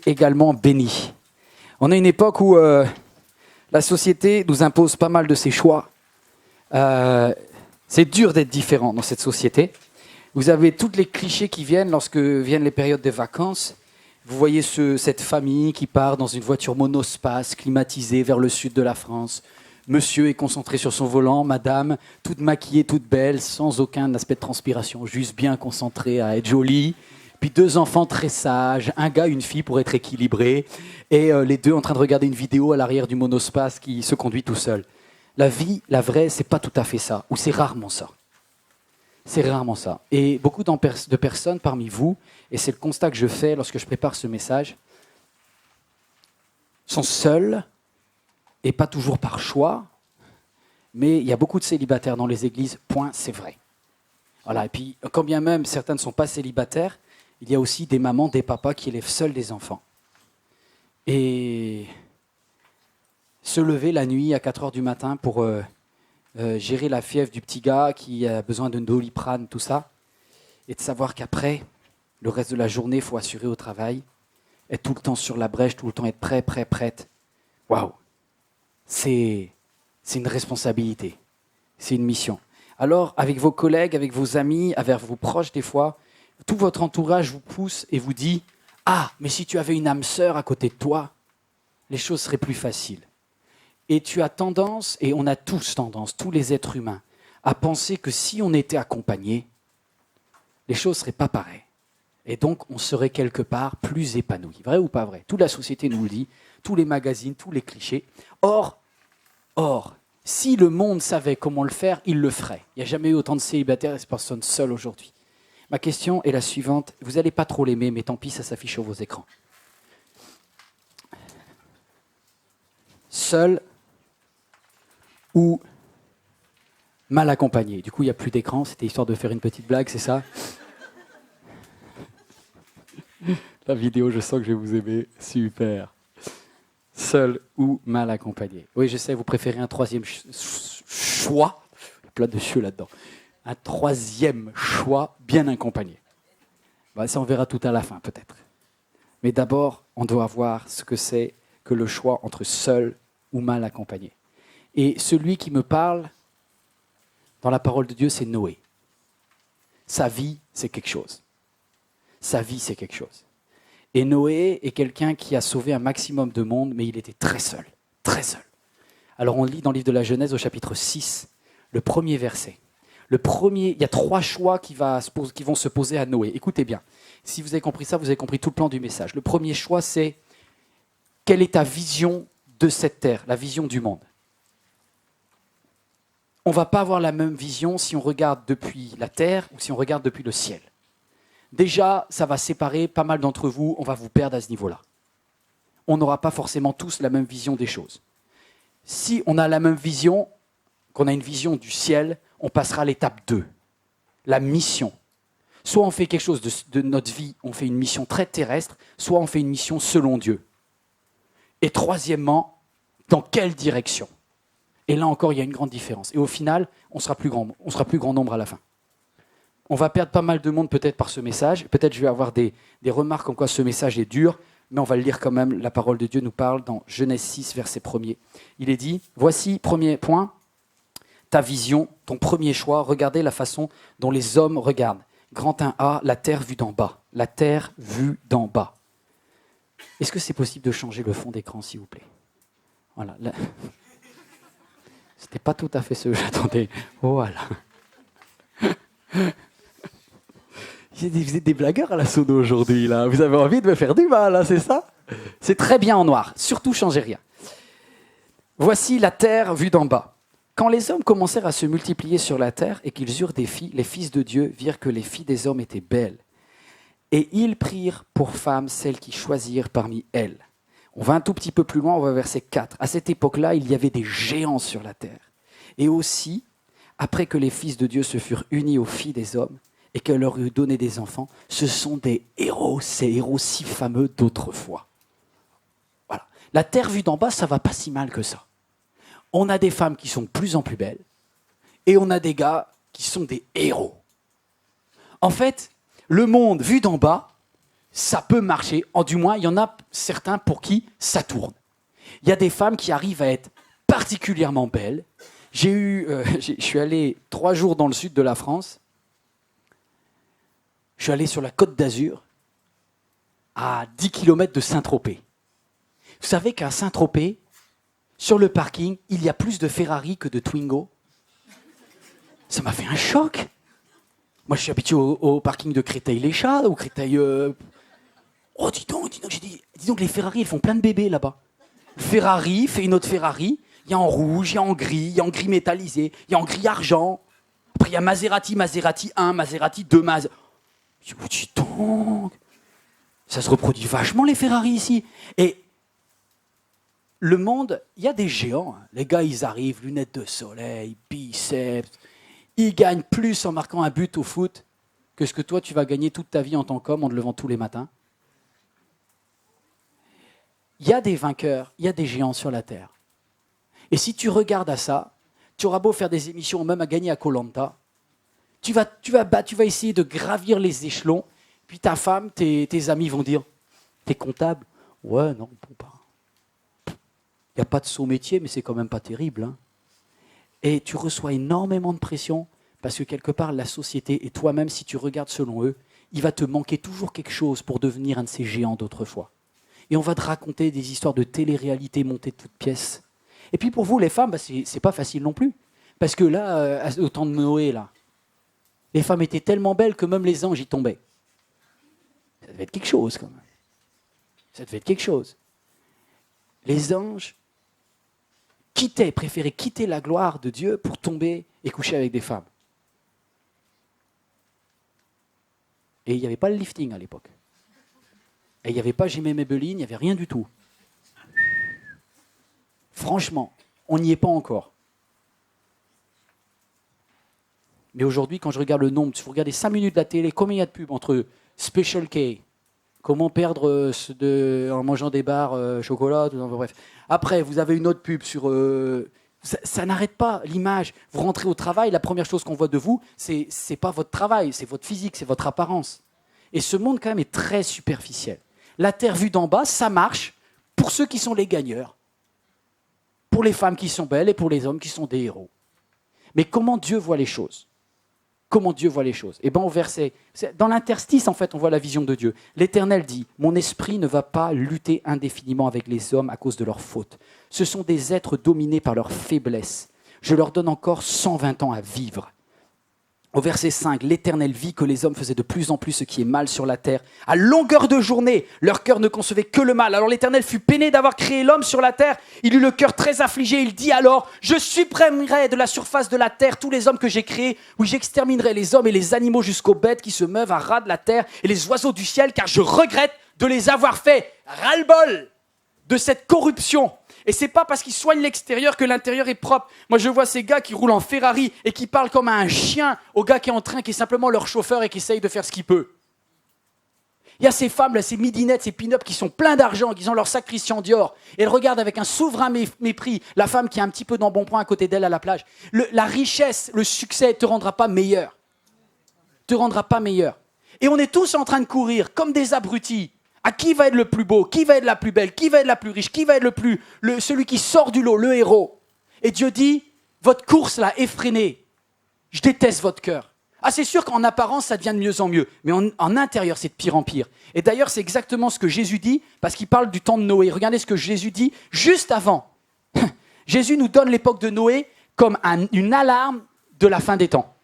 également béni. On a une époque où la société nous impose pas mal de ses choix. C'est dur d'être différent dans cette société. Vous avez tous les clichés qui viennent lorsque viennent les périodes de vacances. Vous voyez cette famille qui part dans une voiture monospace climatisée vers le sud de la France. Monsieur est concentré sur son volant, madame, toute maquillée, toute belle, sans aucun aspect de transpiration, juste bien concentrée à être jolie. Puis 2 enfants très sages, un gars, une fille pour être équilibrés, et les 2 en train de regarder une vidéo à l'arrière du monospace qui se conduit tout seul. La vie, la vraie, c'est pas tout à fait ça, ou c'est rarement ça. C'est rarement ça. Et beaucoup de personnes parmi vous, et c'est le constat que je fais lorsque je prépare ce message, sont seules, et pas toujours par choix, mais il y a beaucoup de célibataires dans les églises, point, c'est vrai. Voilà. Et puis, quand bien même certains ne sont pas célibataires, il y a aussi des mamans, des papas qui élèvent seuls des enfants. Et se lever la nuit à 4 heures du matin pour gérer la fièvre du petit gars qui a besoin d'un Doliprane, tout ça, et de savoir qu'après, le reste de la journée, il faut assurer au travail, être tout le temps sur la brèche, tout le temps être prête. Waouh! C'est une responsabilité, c'est une mission. Alors, avec vos collègues, avec vos amis, avec vos proches des fois, tout votre entourage vous pousse et vous dit « Ah, mais si tu avais une âme sœur à côté de toi, les choses seraient plus faciles. » Et tu as tendance, et on a tous tendance, tous les êtres humains, à penser que si on était accompagné, les choses ne seraient pas pareilles. Et donc, on serait quelque part plus épanoui. Vrai ou pas vrai? Toute la société nous le dit, tous les magazines, tous les clichés. Or, si le monde savait comment le faire, il le ferait. Il n'y a jamais eu autant de célibataires et de personnes seules aujourd'hui. Ma question est la suivante. Vous n'allez pas trop l'aimer, mais tant pis, ça s'affiche sur vos écrans. Seul ou mal accompagné. Du coup, il n'y a plus d'écran. C'était histoire de faire une petite blague, c'est ça? La vidéo, je sens que je vais vous aimer. Super. Seul ou mal accompagné. Oui, je sais, vous préférez un troisième choix. Il y a plein de cieux là-dedans. Un troisième choix bien accompagné. Ça, on verra tout à la fin, peut-être. Mais d'abord, on doit voir ce que c'est que le choix entre seul ou mal accompagné. Et celui qui me parle dans la parole de Dieu, c'est Noé. Sa vie, c'est quelque chose. Sa vie, c'est quelque chose. Et Noé est quelqu'un qui a sauvé un maximum de monde, mais il était très seul, très seul. Alors on lit dans le livre de la Genèse au chapitre 6, le premier verset. Il y a 3 choix qui vont se poser à Noé. Écoutez bien, si vous avez compris ça, vous avez compris tout le plan du message. Le premier choix, c'est quelle est ta vision de cette terre, la vision du monde? On ne va pas avoir la même vision si on regarde depuis la terre ou si on regarde depuis le ciel. Déjà, ça va séparer pas mal d'entre vous, on va vous perdre à ce niveau-là. On n'aura pas forcément tous la même vision des choses. Si on a la même vision, qu'on a une vision du ciel, on passera à l'étape 2, la mission. Soit on fait quelque chose de notre vie, on fait une mission très terrestre, soit on fait une mission selon Dieu. Et troisièmement, dans quelle direction? Et là encore, il y a une grande différence. Et au final, on sera plus grand nombre à la fin. On va perdre pas mal de monde peut-être par ce message. Peut-être je vais avoir des remarques comme quoi ce message est dur, mais on va le lire quand même. La parole de Dieu nous parle dans Genèse 6, verset 1er. Il est dit, voici, premier point, ta vision, ton premier choix. Regardez la façon dont les hommes regardent. Grand 1A, la terre vue d'en bas. La terre vue d'en bas. Est-ce que c'est possible de changer le fond d'écran, s'il vous plaît? Voilà. C'était pas tout à fait ce que j'attendais. Voilà. Vous êtes des blagueurs à la sono aujourd'hui, là. Vous avez envie de me faire du mal, hein, c'est ça? C'est très bien en noir. Surtout, changez rien. Voici la terre vue d'en bas. Quand les hommes commencèrent à se multiplier sur la terre et qu'ils eurent des filles, les fils de Dieu virent que les filles des hommes étaient belles. Et ils prirent pour femmes celles qui choisirent parmi elles. On va un tout petit peu plus loin, on va au verset 4. À cette époque-là, il y avait des géants sur la terre. Et aussi, après que les fils de Dieu se furent unis aux filles des hommes, et qu'elle leur eut donné des enfants, ce sont des héros, ces héros si fameux d'autrefois. Voilà. La terre vue d'en bas, ça va pas si mal que ça. On a des femmes qui sont de plus en plus belles, et on a des gars qui sont des héros. En fait, le monde vu d'en bas, ça peut marcher. Du moins, il y en a certains pour qui ça tourne. Il y a des femmes qui arrivent à être particulièrement belles. Je suis allé 3 jours dans le sud de la France. Je suis allé sur la Côte d'Azur, à 10 km de Saint-Tropez. Vous savez qu'à Saint-Tropez, sur le parking, il y a plus de Ferrari que de Twingo. Ça m'a fait un choc. Moi, je suis habitué au parking de Créteil-les-Chats, ou Créteil... Oh, dis donc, dis donc, les Ferrari, ils font plein de bébés là-bas. Ferrari fait une autre Ferrari. Il y a en rouge, il y a en gris, il y a en gris métallisé, il y a en gris argent. Après, il y a Maserati 1, Maserati 2, Je dis donc, ça se reproduit vachement les Ferrari ici. Et le monde, il y a des géants. Les gars, ils arrivent, lunettes de soleil, biceps. Ils gagnent plus en marquant un but au foot que ce que toi, tu vas gagner toute ta vie en tant qu'homme en te levant tous les matins. Il y a des vainqueurs, il y a des géants sur la terre. Et si tu regardes à ça, tu auras beau faire des émissions, même à gagner à Koh-Lanta, tu vas essayer de gravir les échelons, puis ta femme, tes amis vont dire « T'es comptable ?»« Ouais, non, bon, pas. Il n'y a pas de saut métier, mais c'est quand même pas terrible. Hein. » Et tu reçois énormément de pression, parce que quelque part, la société, et toi-même, si tu regardes selon eux, il va te manquer toujours quelque chose pour devenir un de ces géants d'autrefois. Et on va te raconter des histoires de télé-réalité montées de toutes pièces. Et puis pour vous, les femmes, c'est pas facile non plus. Parce que là, au temps de Noé, là, les femmes étaient tellement belles que même les anges y tombaient. Ça devait être quelque chose, quand même. Ça devait être quelque chose. Les anges préféraient quitter la gloire de Dieu pour tomber et coucher avec des femmes. Et il n'y avait pas le lifting à l'époque. Et il n'y avait pas Jimmy Maybelline, il n'y avait rien du tout. Franchement, on n'y est pas encore. Mais aujourd'hui, quand je regarde le nombre, si vous regardez 5 minutes de la télé, combien il y a de pubs entre Special K, comment perdre en mangeant des barres chocolat, tout, bref. Après, vous avez une autre pub sur... ça n'arrête pas l'image. Vous rentrez au travail, la première chose qu'on voit de vous, c'est pas votre travail, c'est votre physique, c'est votre apparence. Et ce monde, quand même, est très superficiel. La terre vue d'en bas, ça marche pour ceux qui sont les gagneurs. Pour les femmes qui sont belles et pour les hommes qui sont des héros. Mais comment Dieu voit les choses ? Comment Dieu voit les choses ? Eh bien, dans l'interstice, en fait, on voit la vision de Dieu. L'Éternel dit « Mon esprit ne va pas lutter indéfiniment avec les hommes à cause de leurs fautes. Ce sont des êtres dominés par leur faiblesse. Je leur donne encore 120 ans à vivre. » Au verset 5, l'Éternel vit que les hommes faisaient de plus en plus ce qui est mal sur la terre. À longueur de journée, leur cœur ne concevait que le mal. Alors l'Éternel fut peiné d'avoir créé l'homme sur la terre. Il eut le cœur très affligé. Il dit alors, je supprimerai de la surface de la terre tous les hommes que j'ai créés. Oui, j'exterminerai les hommes et les animaux jusqu'aux bêtes qui se meuvent à ras de la terre et les oiseaux du ciel, car je regrette de les avoir fait. Ras-le-bol de cette corruption. Et c'est pas parce qu'ils soignent l'extérieur que l'intérieur est propre. Moi, je vois ces gars qui roulent en Ferrari et qui parlent comme à un chien au gars qui est en train, qui est simplement leur chauffeur et qui essaye de faire ce qu'il peut. Il y a ces femmes, là, ces midinettes, ces pin-up qui sont pleins d'argent, qui ont leur sac Christian Dior. Et elles regardent avec un souverain mépris la femme qui a un petit peu d'embonpoint à côté d'elle à la plage. La richesse, le succès ne te rendra pas meilleur. Te rendra pas meilleur. Et on est tous en train de courir comme des abrutis. À qui va être le plus beau, qui va être la plus belle, qui va être la plus riche, qui va être celui qui sort du lot, le héros. Et Dieu dit, votre course là, effrénée, je déteste votre cœur. Ah, c'est sûr qu'en apparence, ça devient de mieux en mieux, mais en intérieur, c'est de pire en pire. Et d'ailleurs, c'est exactement ce que Jésus dit, parce qu'il parle du temps de Noé. Regardez ce que Jésus dit juste avant. Jésus nous donne l'époque de Noé comme une alarme de la fin des temps.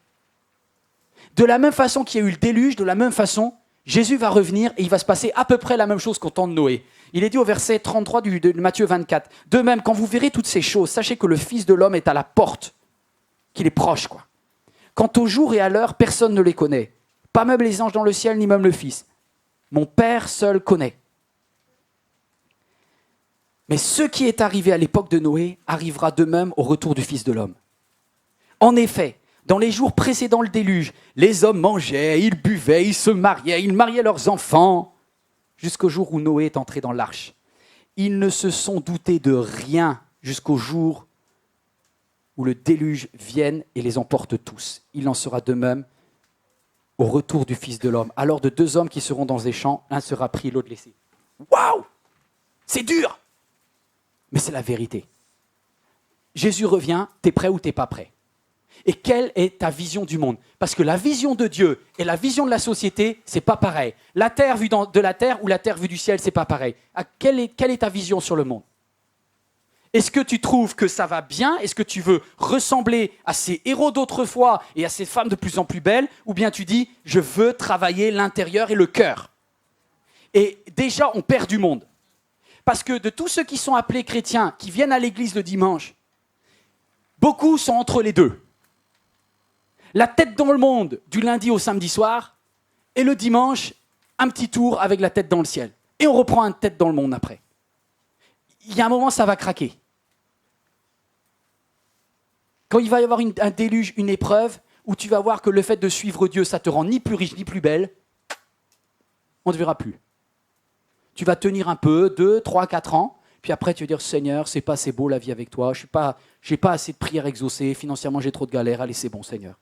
De la même façon qu'il y a eu le déluge, de la même façon, Jésus va revenir et il va se passer à peu près la même chose qu'au temps de Noé. Il est dit au verset 33 de Matthieu 24. De même, quand vous verrez toutes ces choses, sachez que le Fils de l'homme est à la porte, qu'il est proche, quoi. Quant au jour et à l'heure, personne ne les connaît. Pas même les anges dans le ciel, ni même le Fils. Mon Père seul connaît. Mais ce qui est arrivé à l'époque de Noé arrivera de même au retour du Fils de l'homme. En effet, dans les jours précédant le déluge, les hommes mangeaient, ils buvaient, ils se mariaient, ils mariaient leurs enfants, jusqu'au jour où Noé est entré dans l'arche. Ils ne se sont doutés de rien jusqu'au jour où le déluge vienne et les emporte tous. Il en sera de même au retour du Fils de l'homme. Alors de deux hommes qui seront dans les champs, l'un sera pris, l'autre laissé. Waouh! C'est dur! Mais c'est la vérité. Jésus revient, t'es prêt ou t'es pas prêt? Et quelle est ta vision du monde? Parce que la vision de Dieu et la vision de la société, c'est pas pareil. La terre vue de la terre ou la terre vue du ciel, c'est pas pareil. Quelle est ta vision sur le monde? Est-ce que tu trouves que ça va bien? Est-ce que tu veux ressembler à ces héros d'autrefois et à ces femmes de plus en plus belles? Ou bien tu dis, je veux travailler l'intérieur et le cœur? Et déjà, on perd du monde. Parce que de tous ceux qui sont appelés chrétiens, qui viennent à l'église le dimanche, beaucoup sont entre les deux. La tête dans le monde du lundi au samedi soir, et le dimanche, un petit tour avec la tête dans le ciel. Et on reprend une tête dans le monde après. Il y a un moment, ça va craquer. Quand il va y avoir un déluge, une épreuve, où tu vas voir que le fait de suivre Dieu, ça te rend ni plus riche, ni plus belle, on ne te verra plus. Tu vas tenir un peu, 2, 3, 4 ans, puis après tu vas dire, Seigneur, c'est pas assez beau la vie avec toi, j'ai pas assez de prières exaucées, financièrement j'ai trop de galères, allez c'est bon Seigneur.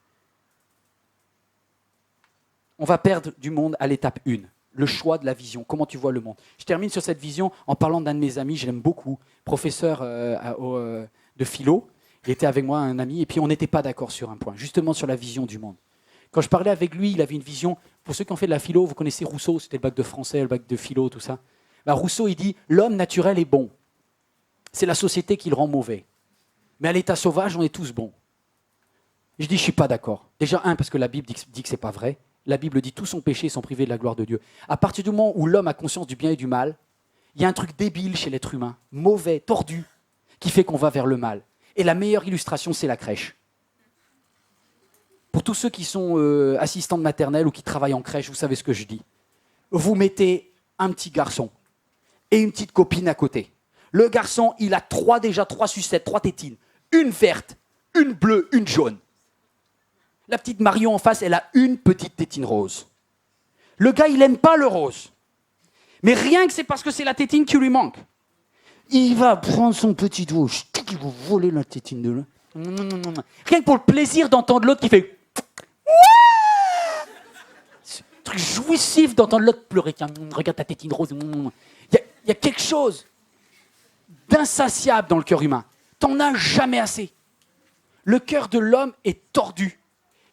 On va perdre du monde à l'étape 1, le choix de la vision, comment tu vois le monde. Je termine sur cette vision en parlant d'un de mes amis, je l'aime beaucoup, professeur de philo. Il était avec moi, un ami, et puis on n'était pas d'accord sur un point, justement sur la vision du monde. Quand je parlais avec lui, il avait une vision, pour ceux qui ont fait de la philo, vous connaissez Rousseau, c'était le bac de français, le bac de philo, tout ça. Rousseau, il dit, l'homme naturel est bon. C'est la société qui le rend mauvais. Mais à l'état sauvage, on est tous bons. Je dis, je ne suis pas d'accord. Déjà, parce que la Bible dit que ce n'est pas vrai. La Bible dit, tous sont péchés et sont privés de la gloire de Dieu. À partir du moment où l'homme a conscience du bien et du mal, il y a un truc débile chez l'être humain, mauvais, tordu, qui fait qu'on va vers le mal. Et la meilleure illustration, c'est la crèche. Pour tous ceux qui sont assistants de maternelle ou qui travaillent en crèche, vous savez ce que je dis. Vous mettez un petit garçon et une petite copine à côté. Le garçon, il a déjà trois sucettes, 3 tétines. Une verte, une bleue, une jaune. La petite Marion en face, elle a une petite tétine rose. Le gars, il n'aime pas le rose. Mais rien que c'est parce que c'est la tétine qui lui manque. Il va prendre son petit doigt, il va voler la tétine de l'autre. Rien que pour le plaisir d'entendre l'autre qui fait... C'est un truc jouissif d'entendre l'autre pleurer. Tiens, regarde ta tétine rose. Il y a quelque chose d'insatiable dans le cœur humain. T'en as jamais assez. Le cœur de l'homme est tordu.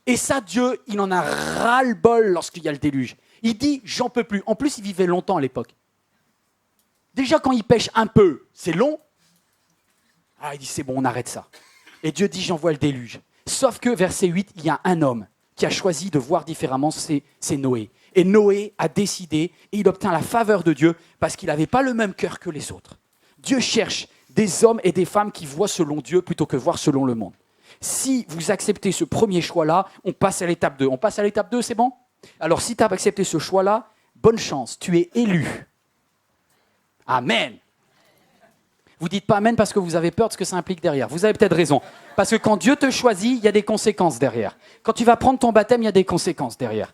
Et ça, Dieu, il en a ras-le-bol lorsqu'il y a le déluge. Il dit, j'en peux plus. En plus, il vivait longtemps à l'époque. Déjà, quand il pêche un peu, c'est long. Ah, il dit, c'est bon, on arrête ça. Et Dieu dit, j'envoie le déluge. Sauf que, verset 8, il y a un homme qui a choisi de voir différemment, c'est Noé. Et Noé a décidé, et il obtint la faveur de Dieu, parce qu'il n'avait pas le même cœur que les autres. Dieu cherche des hommes et des femmes qui voient selon Dieu plutôt que voir selon le monde. Si vous acceptez ce premier choix-là, on passe à l'étape 2. On passe à l'étape 2, c'est bon? Alors, si tu as accepté ce choix-là, bonne chance, tu es élu. Amen. Vous dites pas amen parce que vous avez peur de ce que ça implique derrière. Vous avez peut-être raison. Parce que quand Dieu te choisit, il y a des conséquences derrière. Quand tu vas prendre ton baptême, il y a des conséquences derrière.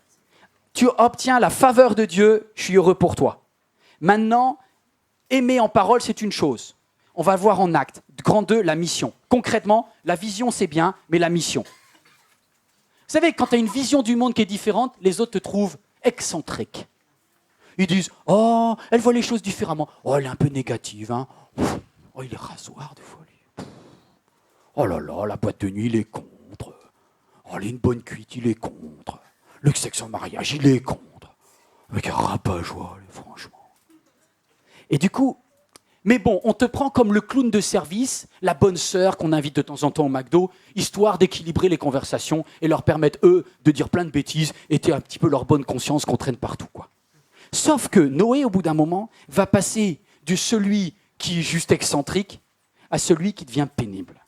Tu obtiens la faveur de Dieu, je suis heureux pour toi. Maintenant, aimer en parole, c'est une chose. On va le voir en acte. Grand 2, la mission. Concrètement, la vision, c'est bien, mais la mission. Vous savez, quand tu as une vision du monde qui est différente, les autres te trouvent excentrique. Ils disent « Oh, elle voit les choses différemment. Oh, elle est un peu négative. Hein. Oh, il est rasoir de folie. Oh là là, la boîte de nuit, il est contre. Oh, elle est une bonne cuite, il est contre. Le sexe en mariage, il est contre. Avec un rabat-joie, franchement. » Et du coup, mais bon, on te prend comme le clown de service, la bonne sœur qu'on invite de temps en temps au McDo, histoire d'équilibrer les conversations et leur permettre, eux, de dire plein de bêtises et t'es un petit peu leur bonne conscience qu'on traîne partout, quoi. Sauf que Noé, au bout d'un moment, va passer de celui qui est juste excentrique à celui qui devient pénible.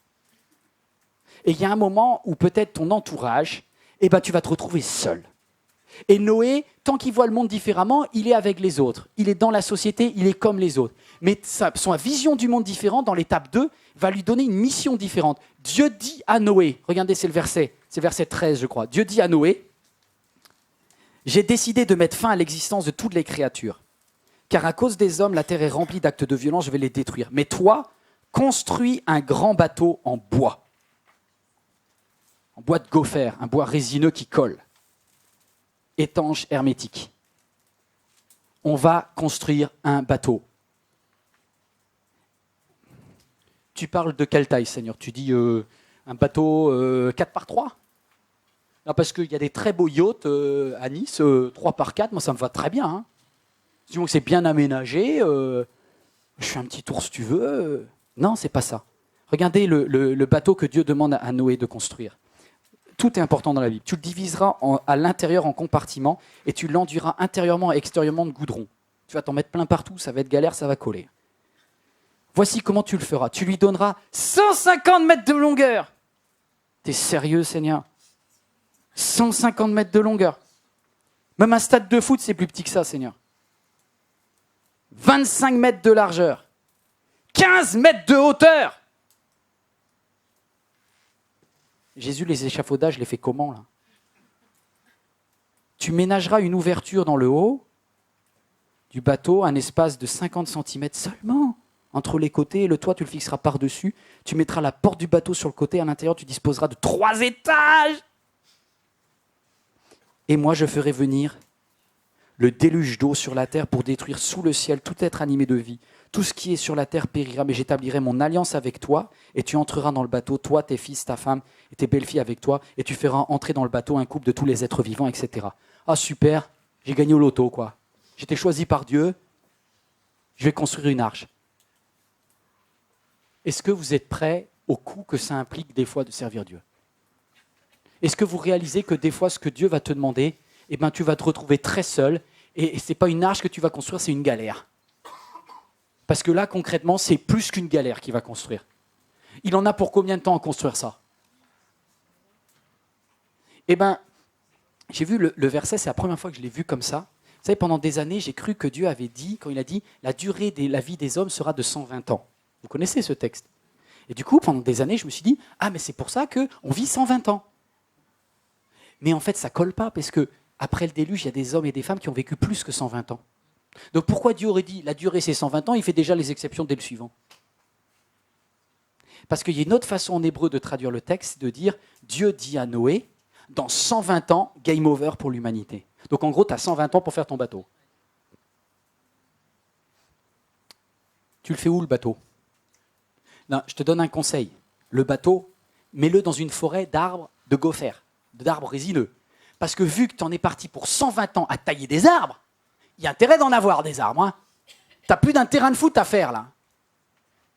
Et il y a un moment où peut-être ton entourage, tu vas te retrouver seul. Et Noé, tant qu'il voit le monde différemment, il est avec les autres. Il est dans la société, il est comme les autres. Mais sa vision du monde différent, dans l'étape 2, va lui donner une mission différente. Dieu dit à Noé, regardez, c'est verset 13, je crois. Dieu dit à Noé, « J'ai décidé de mettre fin à l'existence de toutes les créatures, car à cause des hommes, la terre est remplie d'actes de violence, je vais les détruire. Mais toi, construis un grand bateau en bois de gopher, un bois résineux qui colle. étanche, hermétique. On va construire un bateau. Tu parles de quelle taille, Seigneur? Tu dis un bateau 4 par 3? Non, parce qu'il y a des très beaux yachts à Nice, 3 par 4, moi ça me va très bien. Hein. Disons que c'est bien aménagé, je fais un petit tour si tu veux. Non, c'est pas ça. Regardez le bateau que Dieu demande à Noé de construire. Tout est important dans la Bible. Tu le diviseras à l'intérieur en compartiments et tu l'enduiras intérieurement et extérieurement de goudron. Tu vas t'en mettre plein partout, ça va être galère, ça va coller. Voici comment tu le feras. Tu lui donneras 150 mètres de longueur. T'es sérieux, Seigneur? 150 mètres de longueur. Même un stade de foot, c'est plus petit que ça, Seigneur. 25 mètres de largeur. 15 mètres de hauteur. Jésus, les échafaudages, les fait comment, là? Tu ménageras une ouverture dans le haut du bateau, un espace de 50 cm seulement. Entre les côtés et le toit, tu le fixeras par-dessus. Tu mettras la porte du bateau sur le côté. À l'intérieur, tu disposeras de 3 étages. Et moi, je ferai venir le déluge d'eau sur la terre pour détruire sous le ciel tout être animé de vie. Tout ce qui est sur la terre périra, mais j'établirai mon alliance avec toi, et tu entreras dans le bateau, toi, tes fils, ta femme, et tes belles-filles avec toi, et tu feras entrer dans le bateau un couple de tous les êtres vivants, etc. Ah super, j'ai gagné au loto, quoi. J'étais choisi par Dieu, je vais construire une arche. Est-ce que vous êtes prêts au coût que ça implique des fois de servir Dieu? Est-ce que vous réalisez que des fois, ce que Dieu va te demander, eh ben, tu vas te retrouver très seul, et ce n'est pas une arche que tu vas construire, c'est une galère. Parce que là, concrètement, c'est plus qu'une galère qu'il va construire. Il en a pour combien de temps à construire ça? Eh bien, j'ai vu le verset, c'est la première fois que je l'ai vu comme ça. Vous savez, pendant des années, j'ai cru que Dieu avait dit, quand il a dit « la durée de la vie des hommes sera de 120 ans ». Vous connaissez ce texte. Et du coup, pendant des années, je me suis dit « ah, mais c'est pour ça qu'on vit 120 ans ». Mais en fait, ça ne colle pas, parce qu'après le déluge, il y a des hommes et des femmes qui ont vécu plus que 120 ans. Donc pourquoi Dieu aurait dit la durée c'est 120 ans, il fait déjà les exceptions dès le suivant? Parce qu'il y a une autre façon en hébreu de traduire le texte, de dire Dieu dit à Noé, dans 120 ans, game over pour l'humanité. Donc en gros, tu as 120 ans pour faire ton bateau. Tu le fais où le bateau? Non, je te donne un conseil. Le bateau, mets-le dans une forêt d'arbres de gophers, d'arbres résineux. Parce que vu que tu en es parti pour 120 ans à tailler des arbres, il y a intérêt d'en avoir des arbres. Hein. Tu n'as plus d'un terrain de foot à faire là.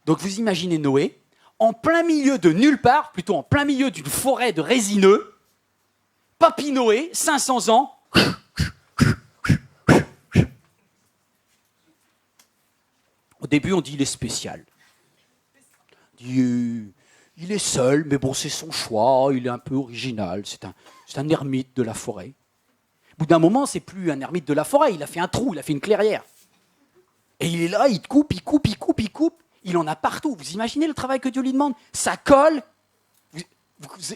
Donc vous imaginez Noé, en plein milieu de nulle part, plutôt en plein milieu d'une forêt de résineux, Papy Noé, 500 ans. Au début on dit il est spécial. Il est seul, mais bon c'est son choix, il est un peu original, c'est un ermite de la forêt. Au bout d'un moment, c'est plus un ermite de la forêt, il a fait un trou, il a fait une clairière. Et il est là, il coupe, il coupe, il coupe, il coupe. Il en a partout. Vous imaginez le travail que Dieu lui demande? Ça colle.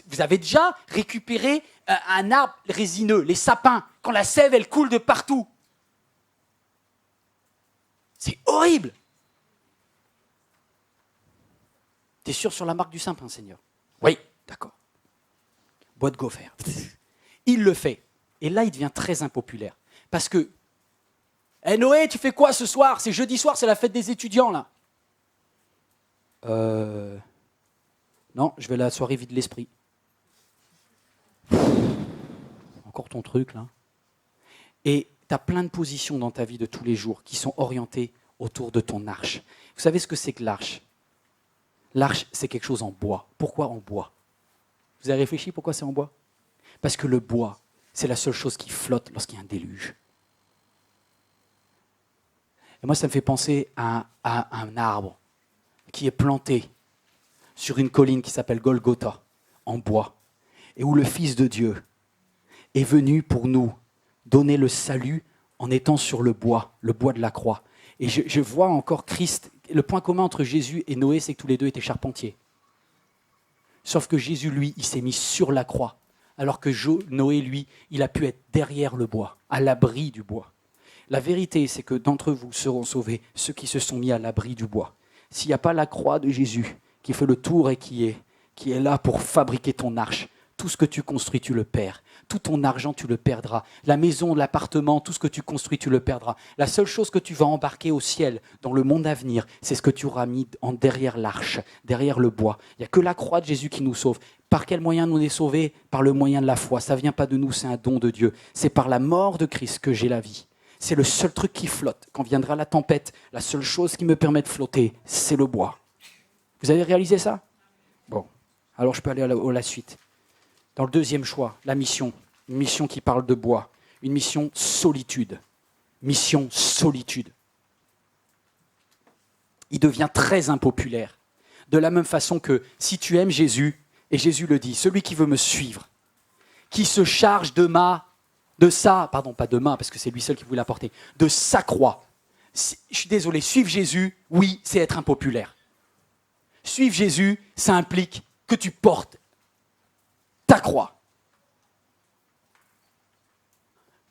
Vous avez déjà récupéré un arbre résineux, les sapins, quand la sève, elle coule de partout. C'est horrible. T'es sûr sur la marque du sapin, Seigneur? Oui, d'accord. Bois de gopher. Il le fait. Et là, il devient très impopulaire. Parce que, Noé, tu fais quoi ce soir? C'est jeudi soir, c'est la fête des étudiants, là. Non, je vais à la soirée vide l'esprit. Encore ton truc, là. Et tu as plein de positions dans ta vie de tous les jours qui sont orientées autour de ton arche. Vous savez ce que c'est que l'arche? L'arche, c'est quelque chose en bois. Pourquoi en bois? Vous avez réfléchi pourquoi c'est en bois? Parce que le bois, c'est la seule chose qui flotte lorsqu'il y a un déluge. Et moi, ça me fait penser à un arbre qui est planté sur une colline qui s'appelle Golgotha, en bois, et où le Fils de Dieu est venu pour nous donner le salut en étant sur le bois de la croix. Et je vois encore Christ. Le point commun entre Jésus et Noé, c'est que tous les deux étaient charpentiers. Sauf que Jésus, lui, il s'est mis sur la croix. Alors que Noé, lui, il a pu être derrière le bois, à l'abri du bois. La vérité, c'est que d'entre vous seront sauvés ceux qui se sont mis à l'abri du bois. S'il n'y a pas la croix de Jésus qui fait le tour et qui est là pour fabriquer ton arche, tout ce que tu construis, tu le perds. Tout ton argent, tu le perdras. La maison, l'appartement, tout ce que tu construis, tu le perdras. La seule chose que tu vas embarquer au ciel, dans le monde à venir, c'est ce que tu auras mis derrière l'arche, derrière le bois. Il n'y a que la croix de Jésus qui nous sauve. Par quel moyen nous est sauvés ? Par le moyen de la foi. Ça ne vient pas de nous, c'est un don de Dieu. C'est par la mort de Christ que j'ai la vie. C'est le seul truc qui flotte. Quand viendra la tempête, la seule chose qui me permet de flotter, c'est le bois. Vous avez réalisé ça ? Bon, alors je peux aller à la suite. Dans le deuxième choix, la mission. Une mission qui parle de bois. Une mission solitude. Mission solitude. Il devient très impopulaire. De la même façon que si tu aimes Jésus, et Jésus le dit, celui qui veut me suivre, qui se charge de sa, pardon, pas de ma, parce que c'est lui seul qui voulait l'apporter, de sa croix. Je suis désolé, suivre Jésus, oui, c'est être impopulaire. Suivre Jésus, ça implique que tu portes ta croix.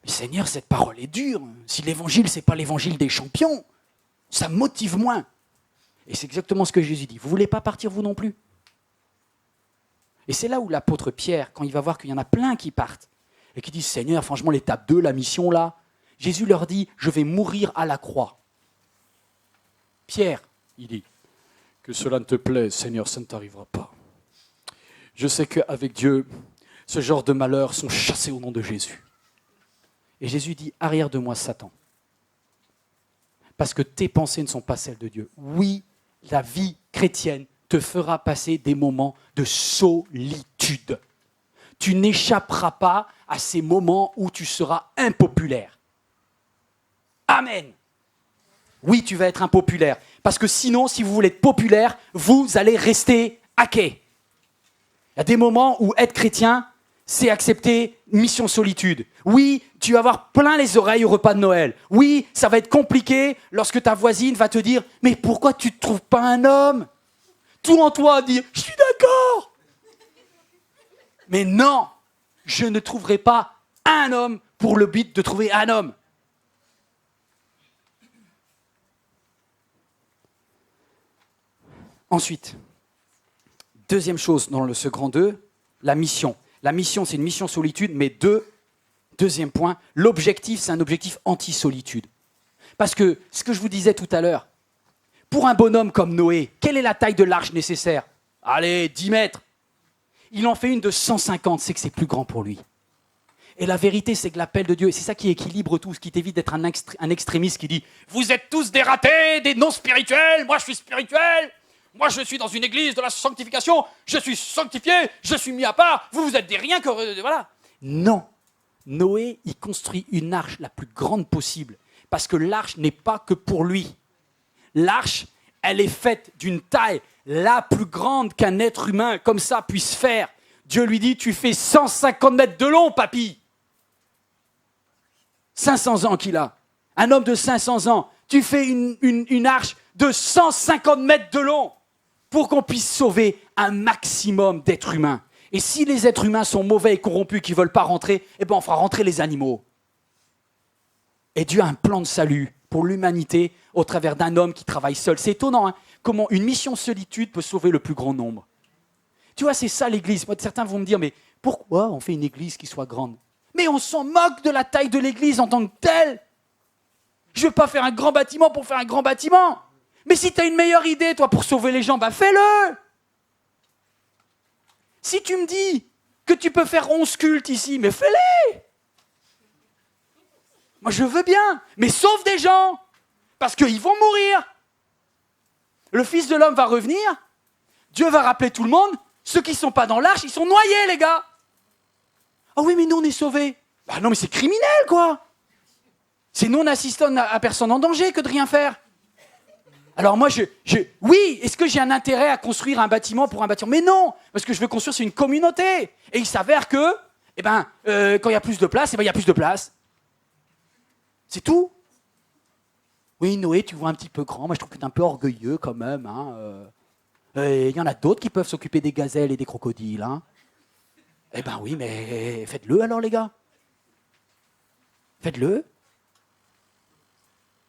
Mais Seigneur, cette parole est dure. Si l'évangile, ce n'est pas l'évangile des champions, ça me motive moins. Et c'est exactement ce que Jésus dit. Vous ne voulez pas partir vous non plus ? Et c'est là où l'apôtre Pierre, quand il va voir qu'il y en a plein qui partent, et qui disent, Seigneur, franchement, l'étape 2, la mission là, Jésus leur dit, je vais mourir à la croix. Pierre, il dit, que cela ne te plaise, Seigneur, ça ne t'arrivera pas. Je sais qu'avec Dieu, ce genre de malheurs sont chassés au nom de Jésus. Et Jésus dit, arrière de moi, Satan. Parce que tes pensées ne sont pas celles de Dieu. Oui, la vie chrétienne te fera passer des moments de solitude. Tu n'échapperas pas à ces moments où tu seras impopulaire. Amen. Oui, tu vas être impopulaire. Parce que sinon, si vous voulez être populaire, vous allez rester à quai. Il y a des moments où être chrétien, c'est accepter mission solitude. Oui, tu vas avoir plein les oreilles au repas de Noël. Oui, ça va être compliqué lorsque ta voisine va te dire « Mais pourquoi tu ne trouves pas un homme ?» Tout en toi dire « Je suis d'accord !» Mais non, je ne trouverai pas un homme pour le but de trouver un homme. Ensuite, deuxième chose dans ce grand 2, la mission. La mission, c'est une mission solitude, mais deuxième point, l'objectif, c'est un objectif anti-solitude. Parce que, ce que je vous disais tout à l'heure, pour un bonhomme comme Noé, quelle est la taille de l'arche nécessaire ? Allez, 10 mètres. Il en fait une de 150, c'est que c'est plus grand pour lui. Et la vérité, c'est que l'appel de Dieu, c'est ça qui équilibre tout, ce qui t'évite d'être un extrémiste qui dit « Vous êtes tous des ratés, des non-spirituels, moi je suis spirituel !» Moi, je suis dans une église de la sanctification, je suis sanctifié, je suis mis à part, vous êtes des riens que... Voilà. Non. Noé, il construit une arche la plus grande possible, parce que l'arche n'est pas que pour lui. L'arche, elle est faite d'une taille la plus grande qu'un être humain, comme ça, puisse faire. Dieu lui dit, tu fais 150 mètres de long, papy. 500 ans qu'il a. Un homme de 500 ans. Tu fais une arche de 150 mètres de long, pour qu'on puisse sauver un maximum d'êtres humains. Et si les êtres humains sont mauvais et corrompus, qui ne veulent pas rentrer, eh ben on fera rentrer les animaux. Et Dieu a un plan de salut pour l'humanité au travers d'un homme qui travaille seul. C'est étonnant, hein, comment une mission solitude peut sauver le plus grand nombre. Tu vois, c'est ça l'église. Certains vont me dire, mais pourquoi on fait une église qui soit grande ? Mais on s'en moque de la taille de l'église en tant que telle. Je ne veux pas faire un grand bâtiment pour faire un grand bâtiment. Mais si tu as une meilleure idée, toi, pour sauver les gens, bah fais-le. Si tu me dis que tu peux faire 11 cultes ici, mais fais-les. Moi, je veux bien, mais sauve des gens, parce qu'ils vont mourir. Le Fils de l'homme va revenir, Dieu va rappeler tout le monde, ceux qui ne sont pas dans l'arche, ils sont noyés, les gars. Ah oui, mais nous, on est sauvés. Bah non, mais c'est criminel, quoi. C'est non assistant à personne en danger que de rien faire. Alors moi, oui, est-ce que j'ai un intérêt à construire un bâtiment pour un bâtiment ? Mais non, parce que je veux construire sur une communauté. Et il s'avère que, quand il y a plus de place, il y a plus de place. C'est tout. Oui, Noé, tu vois un petit peu grand. Moi, je trouve que tu es un peu orgueilleux quand même. Hein. Il y en a d'autres qui peuvent s'occuper des gazelles et des crocodiles. Hein. Eh ben oui, mais faites-le alors, les gars. Faites-le.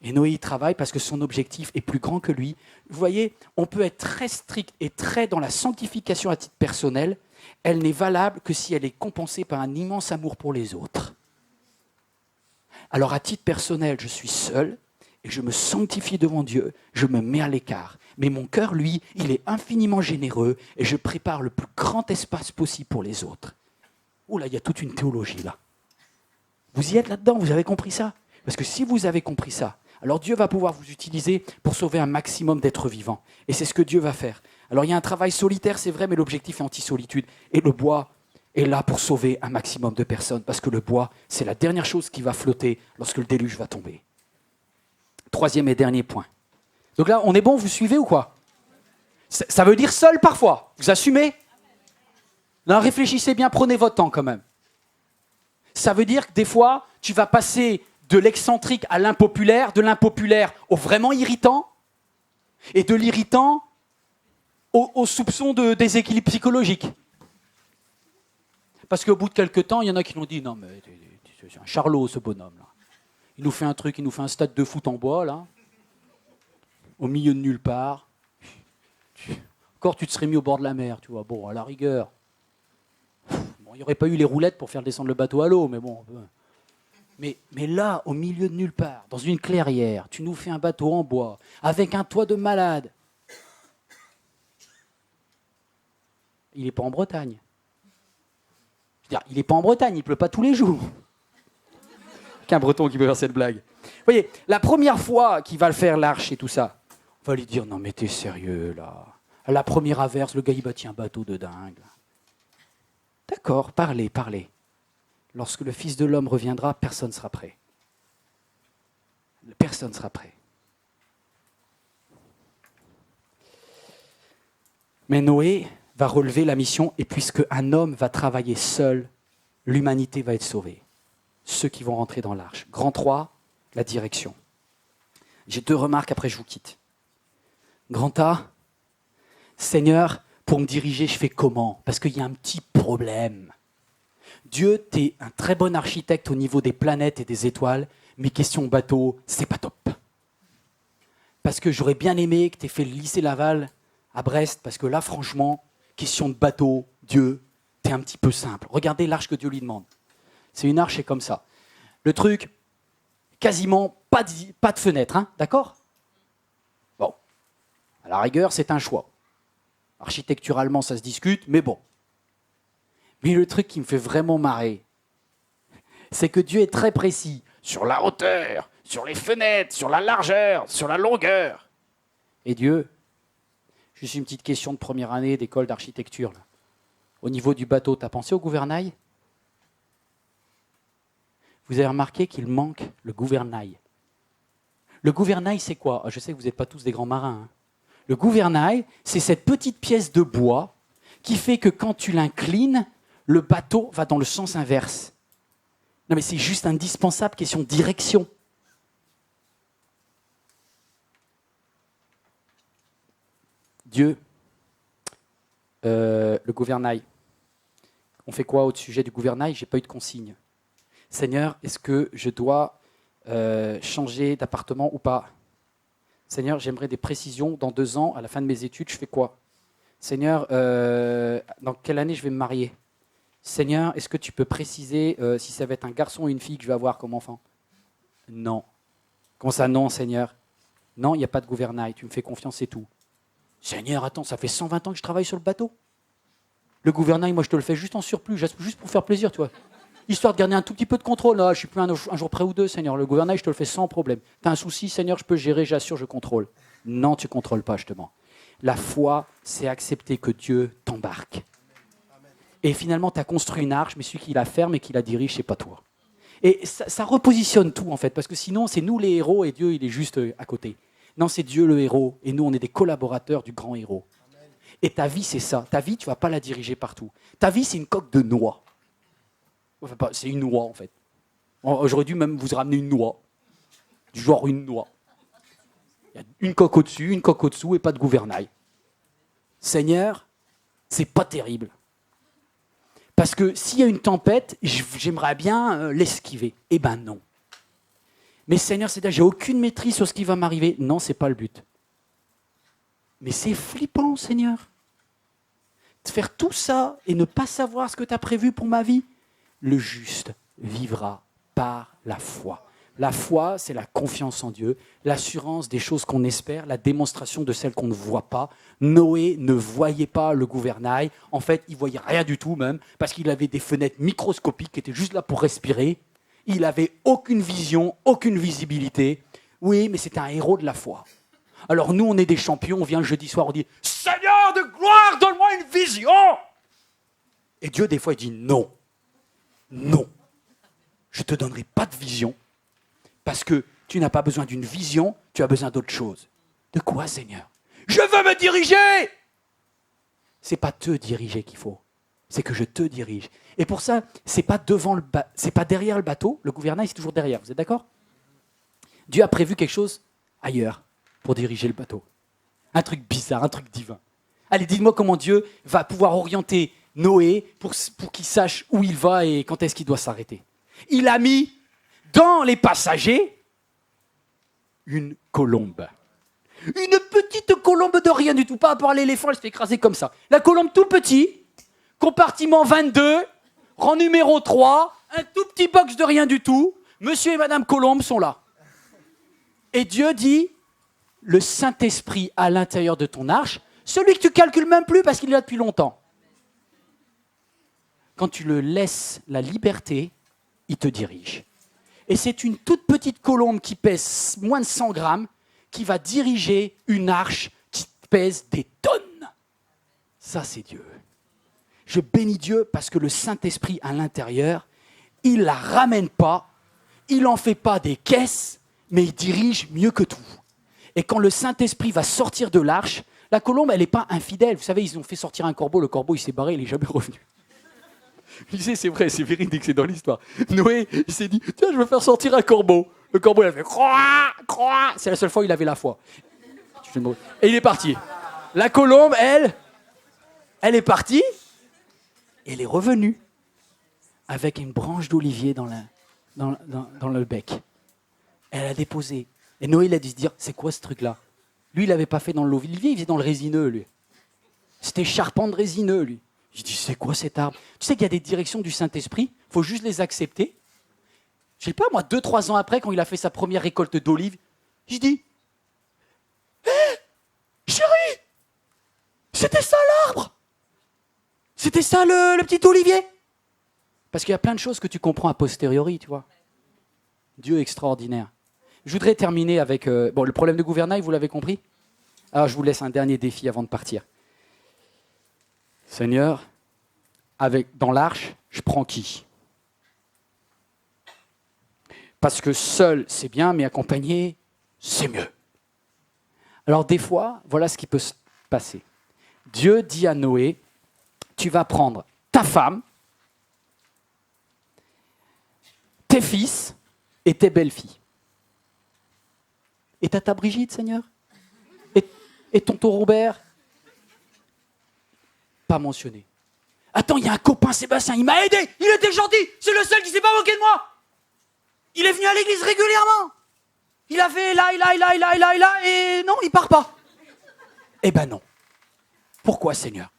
Et Noé y travaille parce que son objectif est plus grand que lui. Vous voyez, on peut être très strict et très dans la sanctification à titre personnel, elle n'est valable que si elle est compensée par un immense amour pour les autres. Alors à titre personnel, je suis seul et je me sanctifie devant Dieu, je me mets à l'écart. Mais mon cœur, lui, il est infiniment généreux et je prépare le plus grand espace possible pour les autres. Oh là, il y a toute une théologie là. Vous y êtes là-dedans, vous avez compris ça? Parce que si vous avez compris ça, alors Dieu va pouvoir vous utiliser pour sauver un maximum d'êtres vivants. Et c'est ce que Dieu va faire. Alors il y a un travail solitaire, c'est vrai, mais l'objectif est anti-solitude. Et le bois est là pour sauver un maximum de personnes. Parce que le bois, c'est la dernière chose qui va flotter lorsque le déluge va tomber. Troisième et dernier point. Donc là, on est bon, vous suivez ou quoi? Ça veut dire seul parfois. Vous assumez? Non, réfléchissez bien, prenez votre temps quand même. Ça veut dire que des fois, tu vas passer de l'excentrique à l'impopulaire, de l'impopulaire au vraiment irritant, et de l'irritant au soupçon de déséquilibre psychologique. Parce qu'au bout de quelques temps, il y en a qui l'ont dit, non mais c'est un charlot ce bonhomme-là. Il nous fait un truc, il nous fait un stade de foot en bois, là, au milieu de nulle part. Encore, tu te serais mis au bord de la mer, tu vois. Bon, à la rigueur. Bon, il n'y aurait pas eu les roulettes pour faire descendre le bateau à l'eau, mais bon. Mais là, au milieu de nulle part, dans une clairière, tu nous fais un bateau en bois, avec un toit de malade. Il n'est pas en Bretagne. Il n'est pas en Bretagne, il ne pleut pas tous les jours. Qu'un Breton qui peut faire cette blague. Vous voyez, la première fois qu'il va le faire, l'arche et tout ça, on va lui dire, non mais t'es sérieux là. À la première averse, le gars il bâtit un bateau de dingue. D'accord, parlez. Lorsque le Fils de l'homme reviendra, personne ne sera prêt. Personne ne sera prêt. Mais Noé va relever la mission, et puisque un homme va travailler seul, l'humanité va être sauvée. Ceux qui vont rentrer dans l'arche. Grand 3, la direction. J'ai 2 remarques, après je vous quitte. Grand A, Seigneur, pour me diriger, je fais comment? Parce qu'il y a un petit problème. Dieu, tu es un très bon architecte au niveau des planètes et des étoiles, mais question bateau, c'est pas top. Parce que j'aurais bien aimé que tu aies fait le lycée Laval à Brest, parce que là, franchement, question de bateau, Dieu, tu es un petit peu simple. Regardez l'arche que Dieu lui demande. C'est une arche, c'est comme ça. Le truc, quasiment pas de fenêtre, hein, d'accord? Bon, à la rigueur, c'est un choix. Architecturalement, ça se discute, mais bon. Mais le truc qui me fait vraiment marrer, c'est que Dieu est très précis sur la hauteur, sur les fenêtres, sur la largeur, sur la longueur. Et Dieu, juste une petite question de première année d'école d'architecture. Là. Au niveau du bateau, tu as pensé au gouvernail? Vous avez remarqué qu'il manque le gouvernail. Le gouvernail, c'est quoi? Je sais que vous n'êtes pas tous des grands marins. Hein. Le gouvernail, c'est cette petite pièce de bois qui fait que quand tu l'inclines, le bateau va dans le sens inverse. Non mais c'est juste indispensable, question de direction. Dieu, le gouvernail. On fait quoi au sujet du gouvernail? Je n'ai pas eu de consigne. Seigneur, est-ce que je dois changer d'appartement ou pas? Seigneur, j'aimerais des précisions. Dans 2 ans, à la fin de mes études, je fais quoi? Seigneur, dans quelle année je vais me marier? Seigneur, est-ce que tu peux préciser si ça va être un garçon ou une fille que je vais avoir comme enfant? Non. Comment ça, non, Seigneur? Non, il n'y a pas de gouvernail. Tu me fais confiance, c'est tout. Seigneur, attends, ça fait 120 ans que je travaille sur le bateau. Le gouvernail, moi, je te le fais juste en surplus, juste pour faire plaisir, tu vois. Histoire de garder un tout petit peu de contrôle. Non, je suis plus un jour près ou 2, Seigneur. Le gouvernail, je te le fais sans problème. Tu as un souci, Seigneur, je peux gérer, j'assure, je contrôle. Non, tu ne contrôles pas, justement. La foi, c'est accepter que Dieu t'embarque. Et finalement, tu as construit une arche, mais celui qui la ferme et qui la dirige, c'est pas toi. Et ça repositionne tout, en fait, parce que sinon, c'est nous les héros et Dieu, il est juste à côté. Non, c'est Dieu le héros, et nous, on est des collaborateurs du grand héros. Et ta vie, c'est ça. Ta vie, tu ne vas pas la diriger partout. Ta vie, c'est une coque de noix. Enfin, c'est une noix, en fait. J'aurais dû même vous ramener une noix. Du genre une noix. Il y a une coque au-dessus, une coque au-dessous, et pas de gouvernail. Seigneur, c'est pas terrible. Parce que s'il y a une tempête, j'aimerais bien l'esquiver. Eh ben non. Mais Seigneur, c'est-à-dire, j'ai aucune maîtrise sur ce qui va m'arriver. Non, c'est pas le but. Mais c'est flippant, Seigneur. faire tout ça et ne pas savoir ce que tu as prévu pour ma vie? Le juste vivra par la foi. La foi, c'est la confiance en Dieu, l'assurance des choses qu'on espère, la démonstration de celles qu'on ne voit pas. Noé ne voyait pas le gouvernail. En fait, il ne voyait rien du tout même, parce qu'il avait des fenêtres microscopiques qui étaient juste là pour respirer. Il n'avait aucune vision, aucune visibilité. Oui, mais c'était un héros de la foi. Alors nous, on est des champions, on vient le jeudi soir, on dit « Seigneur de gloire, donne-moi une vision !» Et Dieu, des fois, il dit « Non, non, je ne te donnerai pas de vision. » Parce que tu n'as pas besoin d'une vision, tu as besoin d'autre chose. De quoi, Seigneur? Je veux me diriger! Ce n'est pas te diriger qu'il faut, c'est que je te dirige. Et pour ça, ce n'est pas derrière le bateau, le gouvernail, c'est toujours derrière. Vous êtes d'accord? Dieu a prévu quelque chose ailleurs pour diriger le bateau. Un truc bizarre, un truc divin. Allez, dites-moi comment Dieu va pouvoir orienter Noé pour qu'il sache où il va et quand est-ce qu'il doit s'arrêter. Il a mis dans les passagers une colombe. Une petite colombe de rien du tout, pas à part l'éléphant, elle se fait écraser comme ça. La colombe tout petit, compartiment 22, rang numéro 3, un tout petit box de rien du tout. Monsieur et Madame Colombe sont là. Et Dieu dit, le Saint-Esprit à l'intérieur de ton arche, celui que tu calcules même plus parce qu'il est là depuis longtemps. Quand tu le laisses la liberté, il te dirige. Et c'est une toute petite colombe qui pèse moins de 100 grammes qui va diriger une arche qui pèse des tonnes. Ça, c'est Dieu. Je bénis Dieu parce que le Saint-Esprit à l'intérieur, il ne la ramène pas, il n'en fait pas des caisses, mais il dirige mieux que tout. Et quand le Saint-Esprit va sortir de l'arche, la colombe, elle n'est pas infidèle. Vous savez, ils ont fait sortir un corbeau, le corbeau, il s'est barré, il n'est jamais revenu. Je disais, c'est vrai, c'est véridique, c'est dans l'histoire. Noé, il s'est dit, tiens, je vais faire sortir un corbeau. Le corbeau, il a fait croix, croix. C'est la seule fois où il avait la foi. Et il est parti. La colombe, elle est partie. Et elle est revenue avec une branche d'olivier dans le bec. Elle a déposé. Et Noé, il a dû se dire, c'est quoi ce truc-là? Lui, il n'avait pas fait dans l'olivier, il faisait dans le résineux, lui. C'était charpente résineux, lui. Je dis, c'est quoi cet arbre? Tu sais qu'il y a des directions du Saint-Esprit, il faut juste les accepter. Je sais pas, moi, 2-3 ans après, quand il a fait sa première récolte d'olives, je dis, hé, chérie, c'était ça l'arbre? C'était ça le petit olivier? Parce qu'il y a plein de choses que tu comprends a posteriori, tu vois. Dieu est extraordinaire. Je voudrais terminer avec le problème de gouvernail, vous l'avez compris? Alors je vous laisse un dernier défi avant de partir. Seigneur, dans l'arche, je prends qui? Parce que seul, c'est bien, mais accompagné, c'est mieux. Alors des fois, voilà ce qui peut se passer. Dieu dit à Noé, tu vas prendre ta femme, tes fils et tes belles-filles. Et tata Brigitte, Seigneur? Et tonton Robert? Pas mentionné. Attends, il y a un copain, Sébastien, il m'a aidé, il était gentil, c'est le seul qui s'est pas moqué de moi. Il est venu à l'église régulièrement. Il a fait là, et non, il part pas. Eh ben non. Pourquoi, Seigneur?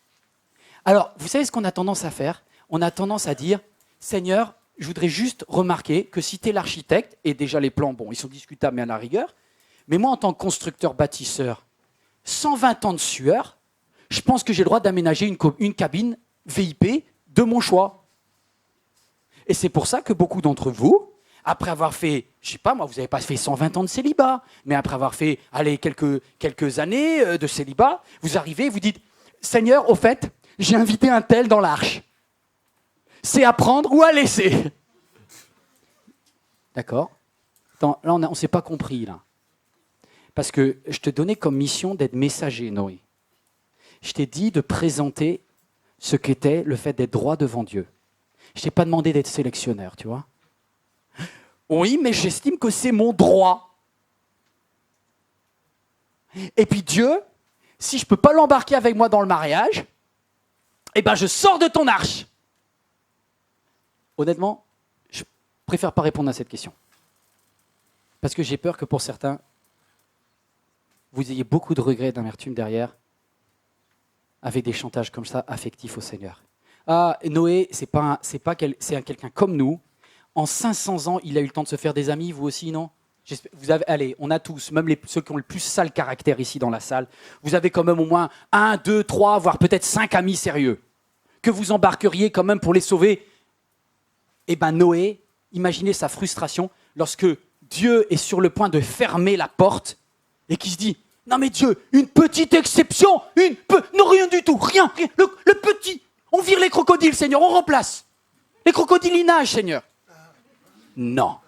Alors, vous savez ce qu'on a tendance à faire? On a tendance à dire, Seigneur, je voudrais juste remarquer que si tu es l'architecte, et déjà les plans, bon, ils sont discutables, mais à la rigueur, mais moi, en tant que constructeur bâtisseur, 120 ans de sueur, je pense que j'ai le droit d'aménager une cabine VIP de mon choix. Et c'est pour ça que beaucoup d'entre vous, après avoir fait, je ne sais pas moi, vous n'avez pas fait 120 ans de célibat, mais après avoir fait quelques années de célibat, vous arrivez, vous dites, Seigneur, au fait, j'ai invité un tel dans l'arche. C'est à prendre ou à laisser. D'accord? Attends, là, on ne s'est pas compris, là. Parce que je te donnais comme mission d'être messager, Noé. Je t'ai dit de présenter ce qu'était le fait d'être droit devant Dieu. Je ne t'ai pas demandé d'être sélectionneur, tu vois. Oui, mais j'estime que c'est mon droit. Et puis Dieu, si je ne peux pas l'embarquer avec moi dans le mariage, eh ben je sors de ton arche. Honnêtement, je préfère pas répondre à cette question. Parce que j'ai peur que pour certains, vous ayez beaucoup de regrets et d'amertume derrière. avec des chantages comme ça affectifs au Seigneur. Ah, Noé, c'est quelqu'un comme nous. En 500 ans, il a eu le temps de se faire des amis, vous aussi, non? Allez, on a tous, même ceux qui ont le plus sale caractère ici dans la salle, vous avez quand même au moins 1, 2, 3, voire peut-être 5 amis sérieux, que vous embarqueriez quand même pour les sauver. Eh bien Noé, imaginez sa frustration lorsque Dieu est sur le point de fermer la porte et qu'il se dit « Non mais Dieu, une petite exception, non rien du tout, rien, le petit, on vire les crocodiles Seigneur, on remplace. Les crocodiles ils nagent Seigneur. » Non,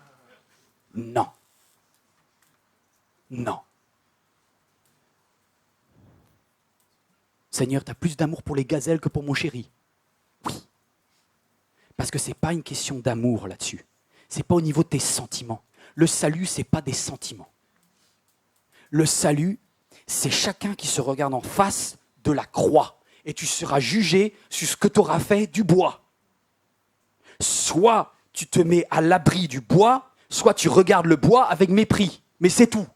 non. Non. Seigneur, tu as plus d'amour pour les gazelles que pour mon chéri. Oui. Parce que ce n'est pas une question d'amour là-dessus. Ce n'est pas au niveau de tes sentiments. Le salut, ce n'est pas des sentiments. Le salut, c'est chacun qui se regarde en face de la croix. Et tu seras jugé sur ce que tu auras fait du bois. Soit tu te mets à l'abri du bois, soit tu regardes le bois avec mépris. Mais c'est tout.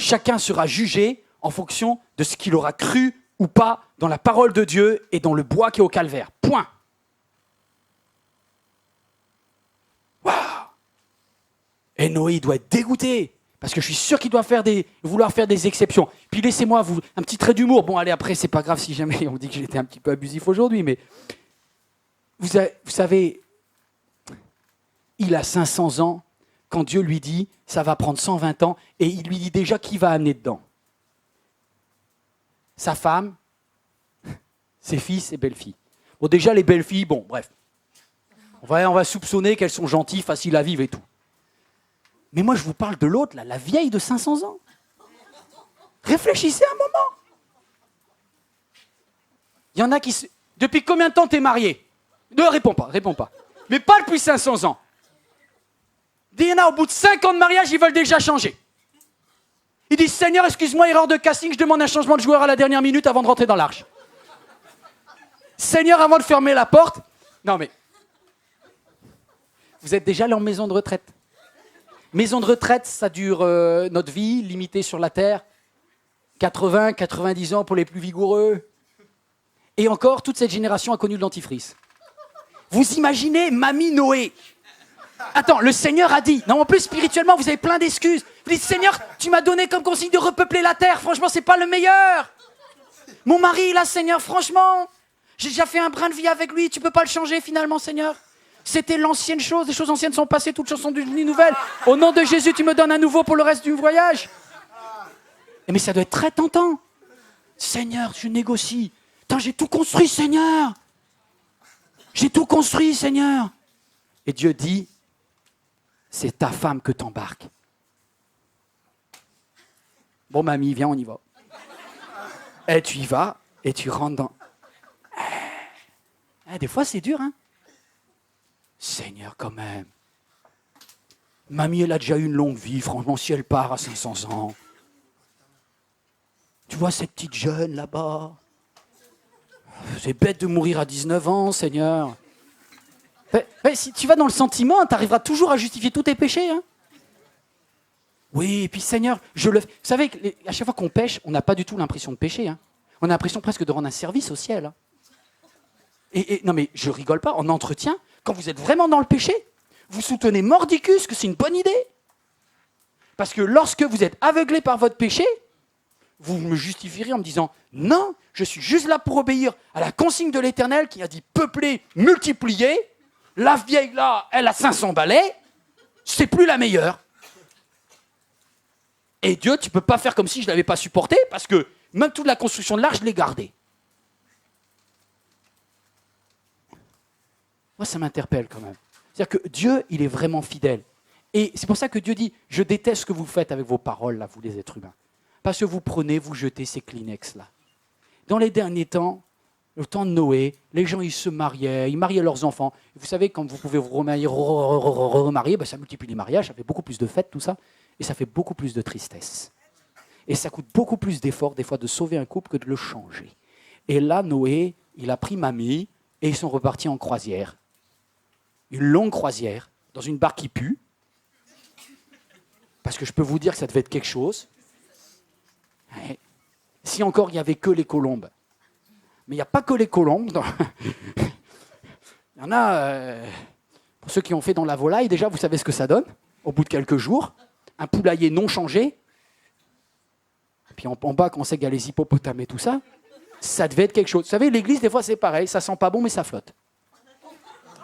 Chacun sera jugé en fonction de ce qu'il aura cru ou pas dans la parole de Dieu et dans le bois qui est au calvaire. Point. Waouh! Et Noé, il doit être dégoûté, parce que je suis sûr qu'il doit vouloir faire des exceptions. Puis laissez-moi un petit trait d'humour. Bon, allez, après, c'est pas grave si jamais on dit que j'étais un petit peu abusif aujourd'hui, mais vous savez, il a 500 ans, quand Dieu lui dit, ça va prendre 120 ans, et il lui dit déjà qui va amener dedans. Sa femme, ses fils et belles-filles. Bon, déjà, les belles-filles, bon, bref. On va soupçonner qu'elles sont gentilles, faciles à vivre et tout. Mais moi, je vous parle de l'autre, là, la vieille de 500 ans. Réfléchissez un moment. Il y en a qui... Depuis combien de temps t'es marié? Ne réponds pas. Mais pas depuis 500 ans. Il y en a, au bout de 5 ans de mariage, ils veulent déjà changer. Ils disent, Seigneur, excuse-moi, erreur de casting, je demande un changement de joueur à la dernière minute avant de rentrer dans l'arche. Seigneur, avant de fermer la porte. Non mais, vous êtes déjà allé en maison de retraite. Maison de retraite, ça dure notre vie, limitée sur la terre. 80, 90 ans pour les plus vigoureux. Et encore, toute cette génération a connu le dentifrice. Vous imaginez Mamie Noé? Attends, le Seigneur a dit, non en plus spirituellement vous avez plein d'excuses. Vous dites, Seigneur, tu m'as donné comme consigne de repeupler la terre, franchement c'est pas le meilleur. Mon mari là, Seigneur, franchement, j'ai déjà fait un brin de vie avec lui, tu peux pas le changer finalement, Seigneur. C'était l'ancienne chose, les choses anciennes sont passées, toutes choses sont devenues nouvelles. Au nom de Jésus, tu me donnes un nouveau pour le reste du voyage. Mais ça doit être très tentant. Seigneur, je négocie. Putain, j'ai tout construit, Seigneur. J'ai tout construit, Seigneur. Et Dieu dit, c'est ta femme que t'embarques. Bon, mamie, viens, on y va. Et tu y vas, et tu rentres dans... Des fois, c'est dur, hein. Seigneur, quand même. Mamie, elle a déjà eu une longue vie, franchement, si elle part à 500 ans. Tu vois cette petite jeune là-bas? C'est bête de mourir à 19 ans, Seigneur. Si tu vas dans le sentiment, tu arriveras toujours à justifier tous tes péchés. Hein. Oui, et puis Seigneur, je le fais. Vous savez, à chaque fois qu'on pêche, on n'a pas du tout l'impression de pécher. Hein. On a l'impression presque de rendre un service au ciel. Hein. Et non mais je rigole pas, en entretien, quand vous êtes vraiment dans le péché, vous soutenez mordicus que c'est une bonne idée. Parce que lorsque vous êtes aveuglé par votre péché, vous me justifierez en me disant « Non, je suis juste là pour obéir à la consigne de l'Éternel qui a dit peupler, multiplier. La vieille là, elle a 500 balais, c'est plus la meilleure. » Et Dieu, tu ne peux pas faire comme si je ne l'avais pas supporté parce que même toute la construction de l'arche, je l'ai gardée. Moi, ça m'interpelle quand même. C'est-à-dire que Dieu, il est vraiment fidèle. Et c'est pour ça que Dieu dit « Je déteste ce que vous faites avec vos paroles, là, vous les êtres humains. » Parce que vous prenez, vous jetez ces Kleenex-là. Dans les derniers temps, le temps de Noé, les gens, ils se mariaient, ils mariaient leurs enfants. Vous savez, quand vous pouvez vous remarier, ben, ça multiplie les mariages, ça fait beaucoup plus de fêtes, tout ça, et ça fait beaucoup plus de tristesse. Et ça coûte beaucoup plus d'efforts, des fois, de sauver un couple que de le changer. Et là, Noé, il a pris mamie, et ils sont repartis en croisière. Une longue croisière, dans une barque qui pue, parce que je peux vous dire que ça devait être quelque chose. si encore il n'y avait que les colombes. Mais il n'y a pas que les colombes. Il y en a, pour ceux qui ont fait dans la volaille, déjà, vous savez ce que ça donne, au bout de quelques jours. Un poulailler non changé. Puis en bas, quand on sait qu'il y a les hippopotames et tout ça, ça devait être quelque chose. Vous savez, l'église, des fois, c'est pareil. Ça sent pas bon, mais ça flotte.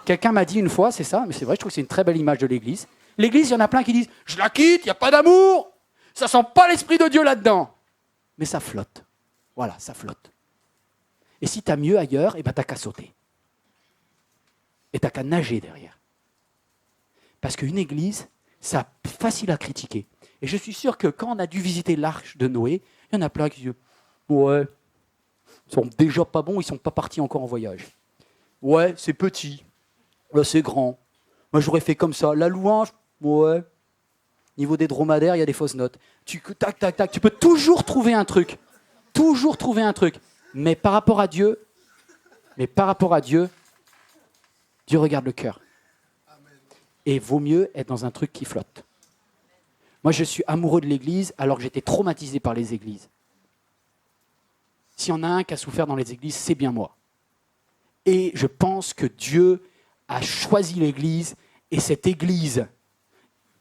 Quelqu'un m'a dit une fois, c'est ça, mais c'est vrai, je trouve que c'est une très belle image de l'église. L'église, il y en a plein qui disent « Je la quitte, il n'y a pas d'amour, ça sent pas l'Esprit de Dieu là-dedans. » Mais ça flotte. Voilà, ça flotte. Et si tu as mieux ailleurs, eh ben, tu n'as qu'à sauter. Et tu n'as qu'à nager derrière. Parce qu'une église, c'est facile à critiquer. Et je suis sûr que quand on a dû visiter l'arche de Noé, il y en a plein qui disent « Ouais, ils sont déjà pas bons, ils ne sont pas partis encore en voyage. Ouais, c'est petit. Là, c'est grand. Moi, j'aurais fait comme ça. La louange, ouais. Niveau des dromadaires, il y a des fausses notes. Tac, tac, tac. Tu peux toujours trouver un truc. Toujours trouver un truc. Mais par rapport à Dieu, Dieu regarde le cœur. Et vaut mieux être dans un truc qui flotte. Moi, je suis amoureux de l'église alors que j'étais traumatisé par les églises. S'il y en a un qui a souffert dans les églises, c'est bien moi. Et je pense que Dieu a choisi l'église, et cette église,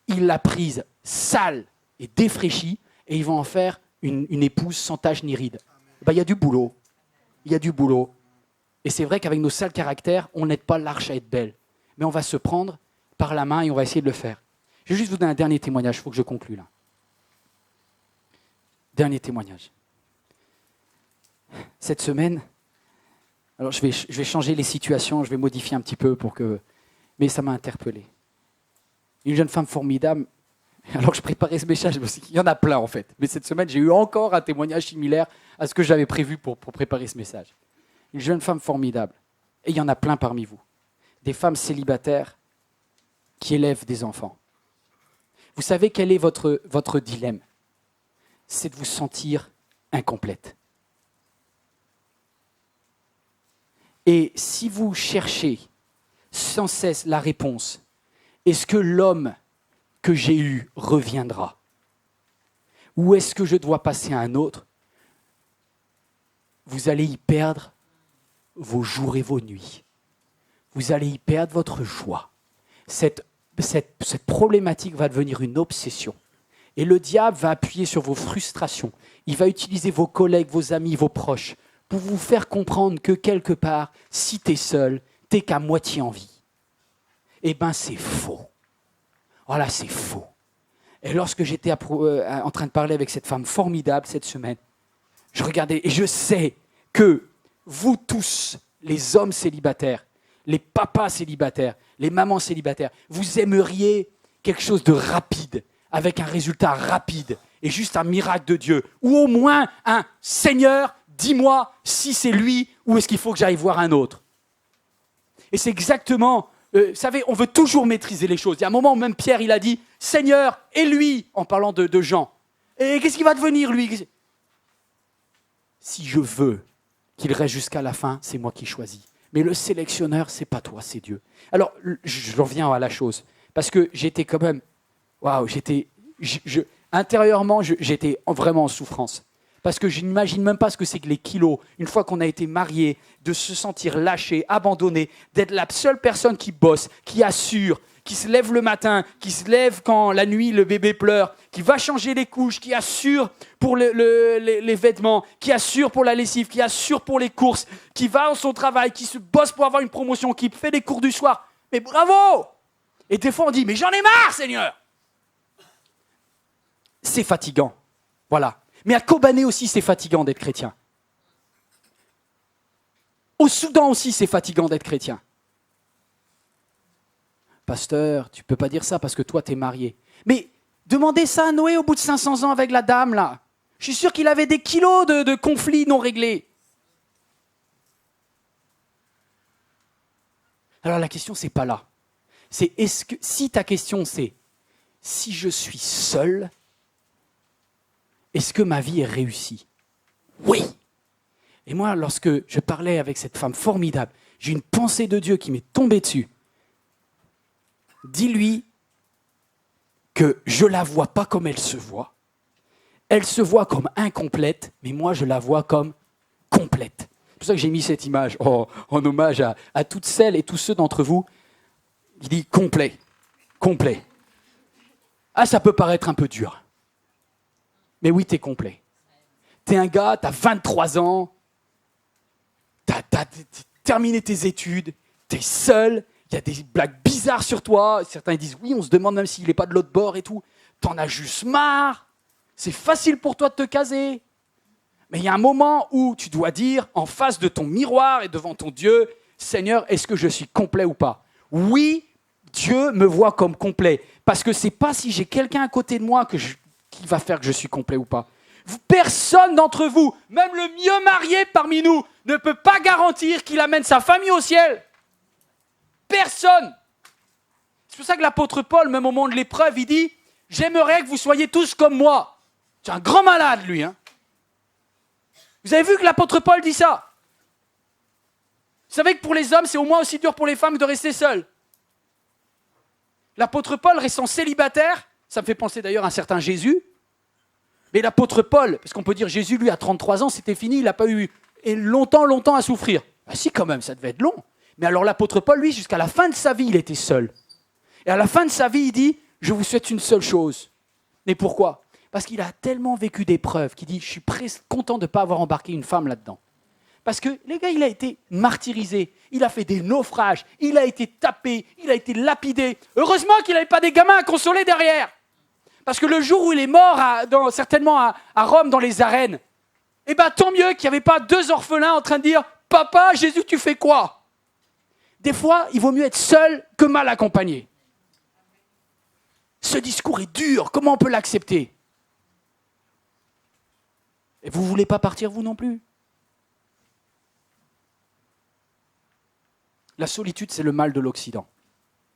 il l'a prise sale et défraîchie, et il va en faire une épouse sans tache ni ride. Ben, il y a du boulot. Il y a du boulot. Et c'est vrai qu'avec nos sales caractères, on n'aide pas l'arche à être belle. Mais on va se prendre par la main et on va essayer de le faire. Je vais juste vous donner un dernier témoignage, il faut que je conclue là. Dernier témoignage. Cette semaine, alors je vais changer les situations, je vais modifier un petit peu pour que... Mais ça m'a interpellé. Une jeune femme formidable, alors que je préparais ce message, il y en a plein en fait. Mais cette semaine, j'ai eu encore un témoignage similaire à ce que j'avais prévu pour préparer ce message. Une jeune femme formidable. Et il y en a plein parmi vous. Des femmes célibataires qui élèvent des enfants. Vous savez quel est votre dilemme? C'est de vous sentir incomplète. Et si vous cherchez sans cesse la réponse, est-ce que l'homme que j'ai eu reviendra? Ou est-ce que je dois passer à un autre? Vous allez y perdre vos jours et vos nuits. Vous allez y perdre votre joie. Cette problématique va devenir une obsession. Et le diable va appuyer sur vos frustrations. Il va utiliser vos collègues, vos amis, vos proches pour vous faire comprendre que quelque part, si tu es seul, tu n'es qu'à moitié en vie. Eh bien, c'est faux. Voilà, c'est faux. Et lorsque j'étais en train de parler avec cette femme formidable cette semaine, je regardais et je sais que vous tous, les hommes célibataires, les papas célibataires, les mamans célibataires, vous aimeriez quelque chose de rapide, avec un résultat rapide et juste un miracle de Dieu. Ou au moins un « Seigneur, dis-moi si c'est lui ou est-ce qu'il faut que j'aille voir un autre ?» Et c'est exactement... vous savez, on veut toujours maîtriser les choses. Il y a un moment où même Pierre, il a dit « Seigneur, et lui ?» en parlant de Jean. Et qu'est-ce qu'il va devenir, lui? Si je veux qu'il reste jusqu'à la fin, c'est moi qui choisis. Mais le sélectionneur, c'est pas toi, c'est Dieu. Alors, je reviens à la chose. Parce que j'étais quand même... Waouh, intérieurement, j'étais vraiment en souffrance. Parce que je n'imagine même pas ce que c'est que les kilos, une fois qu'on a été marié, de se sentir lâché, abandonné, d'être la seule personne qui bosse, qui assure, qui se lève le matin, qui se lève quand la nuit le bébé pleure, qui va changer les couches, qui assure pour les vêtements, qui assure pour la lessive, qui assure pour les courses, qui va à son travail, qui se bosse pour avoir une promotion, qui fait des cours du soir. Mais bravo! Et des fois on dit, mais j'en ai marre, Seigneur! C'est fatigant. Voilà. Mais à Kobané aussi, c'est fatigant d'être chrétien. Au Soudan aussi, c'est fatigant d'être chrétien. Pasteur, tu ne peux pas dire ça parce que toi, tu es marié. Mais demandez ça à Noé au bout de 500 ans avec la dame, là. Je suis sûr qu'il avait des kilos de conflits non réglés. Alors la question, c'est pas là. C'est est-ce que, si ta question, c'est si je suis seul, est-ce que ma vie est réussie? Oui. Et moi, lorsque je parlais avec cette femme formidable, j'ai une pensée de Dieu qui m'est tombée dessus. Dis-lui que je ne la vois pas comme elle se voit. Elle se voit comme incomplète, mais moi je la vois comme complète. C'est pour ça que j'ai mis cette image en hommage à toutes celles et tous ceux d'entre vous qui disent complet, complet. Ah, ça peut paraître un peu dur. Mais oui, t'es complet. T'es un gars, t'as 23 ans, t'as terminé tes études, t'es seul, il y a des blagues bizarres sur toi. Certains disent oui, on se demande même s'il n'est pas de l'autre bord et tout. T'en as juste marre. C'est facile pour toi de te caser. Mais il y a un moment où tu dois dire, en face de ton miroir et devant ton Dieu, Seigneur, est-ce que je suis complet ou pas? Oui, Dieu me voit comme complet. Parce que ce n'est pas si j'ai quelqu'un à côté de moi qui va faire que je suis complet ou pas. Personne d'entre vous, même le mieux marié parmi nous, ne peut pas garantir qu'il amène sa famille au ciel. Personne. C'est pour ça que l'apôtre Paul, même au moment de l'épreuve, il dit « J'aimerais que vous soyez tous comme moi. » C'est un grand malade, lui. Hein. Vous avez vu que l'apôtre Paul dit ça? Vous savez que pour les hommes, c'est au moins aussi dur pour les femmes de rester seuls. L'apôtre Paul, restant célibataire, ça me fait penser d'ailleurs à un certain Jésus, mais l'apôtre Paul, parce qu'on peut dire Jésus, lui, à 33 ans, c'était fini, il n'a pas eu longtemps à souffrir. Ah si, quand même, ça devait être long. Mais alors l'apôtre Paul, lui, jusqu'à la fin de sa vie, il était seul. Et à la fin de sa vie, il dit, je vous souhaite une seule chose. Mais pourquoi? Parce qu'il a tellement vécu d'épreuves qu'il dit, je suis content de ne pas avoir embarqué une femme là-dedans. Parce que, les gars, il a été martyrisé, il a fait des naufrages, il a été tapé, il a été lapidé. Heureusement qu'il n'avait pas des gamins à consoler derrière. Parce que le jour où il est mort, certainement à Rome, dans les arènes, eh bien, tant mieux qu'il n'y avait pas deux orphelins en train de dire « Papa, Jésus, tu fais quoi ?» Des fois, il vaut mieux être seul que mal accompagné. Ce discours est dur, comment on peut l'accepter? Et vous ne voulez pas partir, vous non plus? La solitude, c'est le mal de l'Occident.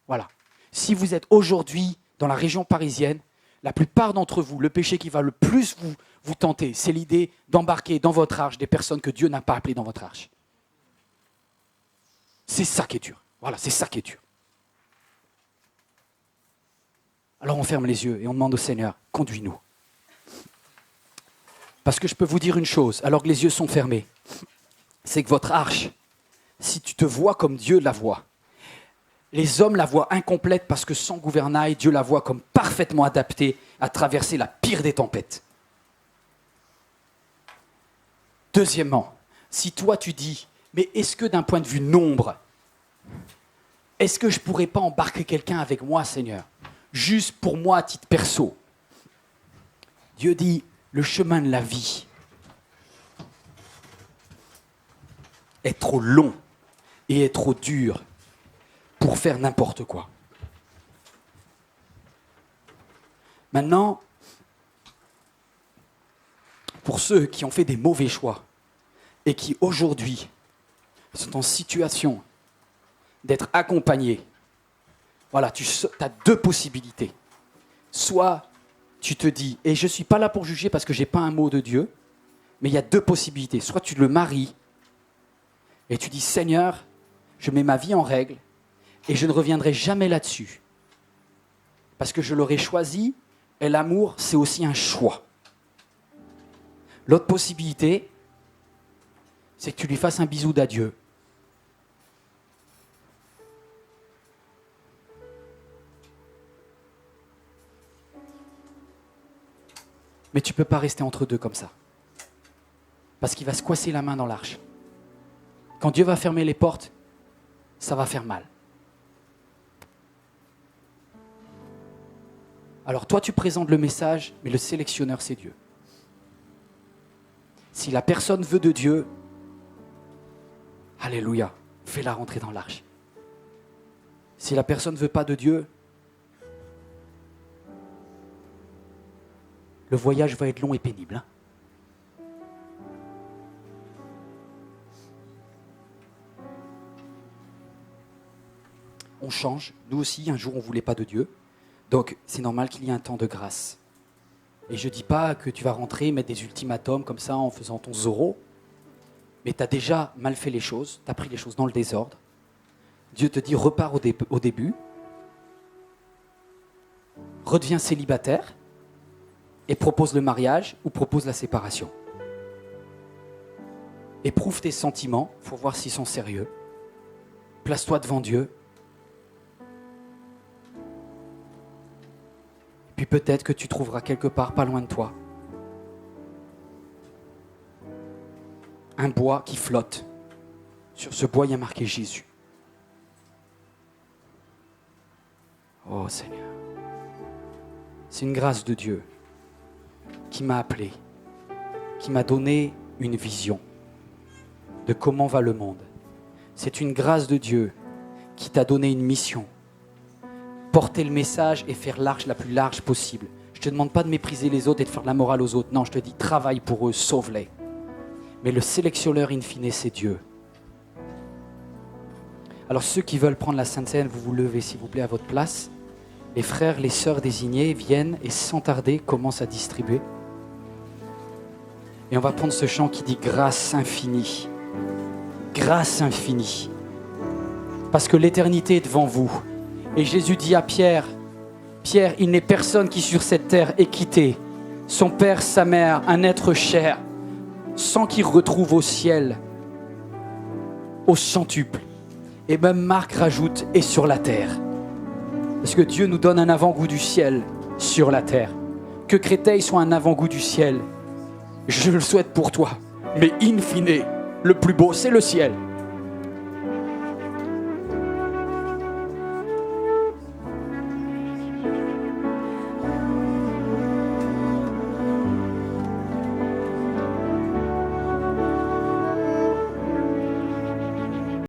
Voilà. Si vous êtes aujourd'hui dans la région parisienne, la plupart d'entre vous, le péché qui va le plus vous tenter, c'est l'idée d'embarquer dans votre arche des personnes que Dieu n'a pas appelées dans votre arche. C'est ça qui est dur. Voilà, c'est ça qui est dur. Alors on ferme les yeux et on demande au Seigneur, conduis-nous. Parce que je peux vous dire une chose, alors que les yeux sont fermés, c'est que votre arche, si tu te vois comme Dieu la voit, les hommes la voient incomplète parce que sans gouvernail, Dieu la voit comme parfaitement adaptée à traverser la pire des tempêtes. Deuxièmement, si toi tu dis, mais est-ce que d'un point de vue nombre, est-ce que je ne pourrais pas embarquer quelqu'un avec moi, Seigneur, juste pour moi à titre perso? Dieu dit, le chemin de la vie est trop long et est trop dur pour faire n'importe quoi. Maintenant, pour ceux qui ont fait des mauvais choix et qui aujourd'hui sont en situation d'être accompagnés, voilà, tu as deux possibilités. Soit tu te dis, et je ne suis pas là pour juger parce que je n'ai pas un mot de Dieu, mais il y a deux possibilités. Soit tu le maries et tu dis, Seigneur, je mets ma vie en règle et je ne reviendrai jamais là-dessus. Parce que je l'aurais choisi et l'amour, c'est aussi un choix. L'autre possibilité, c'est que tu lui fasses un bisou d'adieu. Mais tu ne peux pas rester entre deux comme ça. Parce qu'il va se coincer la main dans l'arche. Quand Dieu va fermer les portes, ça va faire mal. Alors toi, tu présentes le message, mais le sélectionneur, c'est Dieu. Si la personne veut de Dieu, alléluia, fais-la rentrer dans l'arche. Si la personne ne veut pas de Dieu, le voyage va être long et pénible. Hein. On change. Nous aussi, un jour, on ne voulait pas de Dieu. Donc, c'est normal qu'il y ait un temps de grâce. Et je ne dis pas que tu vas rentrer, mettre des ultimatums comme ça en faisant ton Zorro. Mais tu as déjà mal fait les choses. Tu as pris les choses dans le désordre. Dieu te dit, repars au début. Redeviens célibataire. et propose le mariage ou propose la séparation. Éprouve tes sentiments, il faut voir s'ils sont sérieux. Place-toi devant Dieu. Puis peut-être que tu trouveras quelque part, pas loin de toi, un bois qui flotte. Sur ce bois, il y a marqué Jésus. Oh Seigneur, c'est une grâce de Dieu qui m'a appelé, qui m'a donné une vision de comment va le monde. C'est une grâce de Dieu qui t'a donné une mission. Porter le message et faire large, la plus large possible. Je ne te demande pas de mépriser les autres et de faire de la morale aux autres. Non, je te dis, travaille pour eux, sauve-les. Mais le sélectionneur in fine, c'est Dieu. Alors ceux qui veulent prendre la Sainte Seine, vous vous levez s'il vous plaît à votre place. Les frères, les sœurs désignés viennent et sans tarder commencent à distribuer. Et on va prendre ce chant qui dit grâce infinie. Grâce infinie. Parce que l'éternité est devant vous. Et Jésus dit à Pierre, Pierre, il n'est personne qui sur cette terre ait quitté son père, sa mère, un être cher, sans qu'il retrouve au ciel, au centuple. Et même Marc rajoute, et sur la terre. Parce que Dieu nous donne un avant-goût du ciel sur la terre. Que Créteil soit un avant-goût du ciel, je le souhaite pour toi. Mais in fine, le plus beau, c'est le ciel.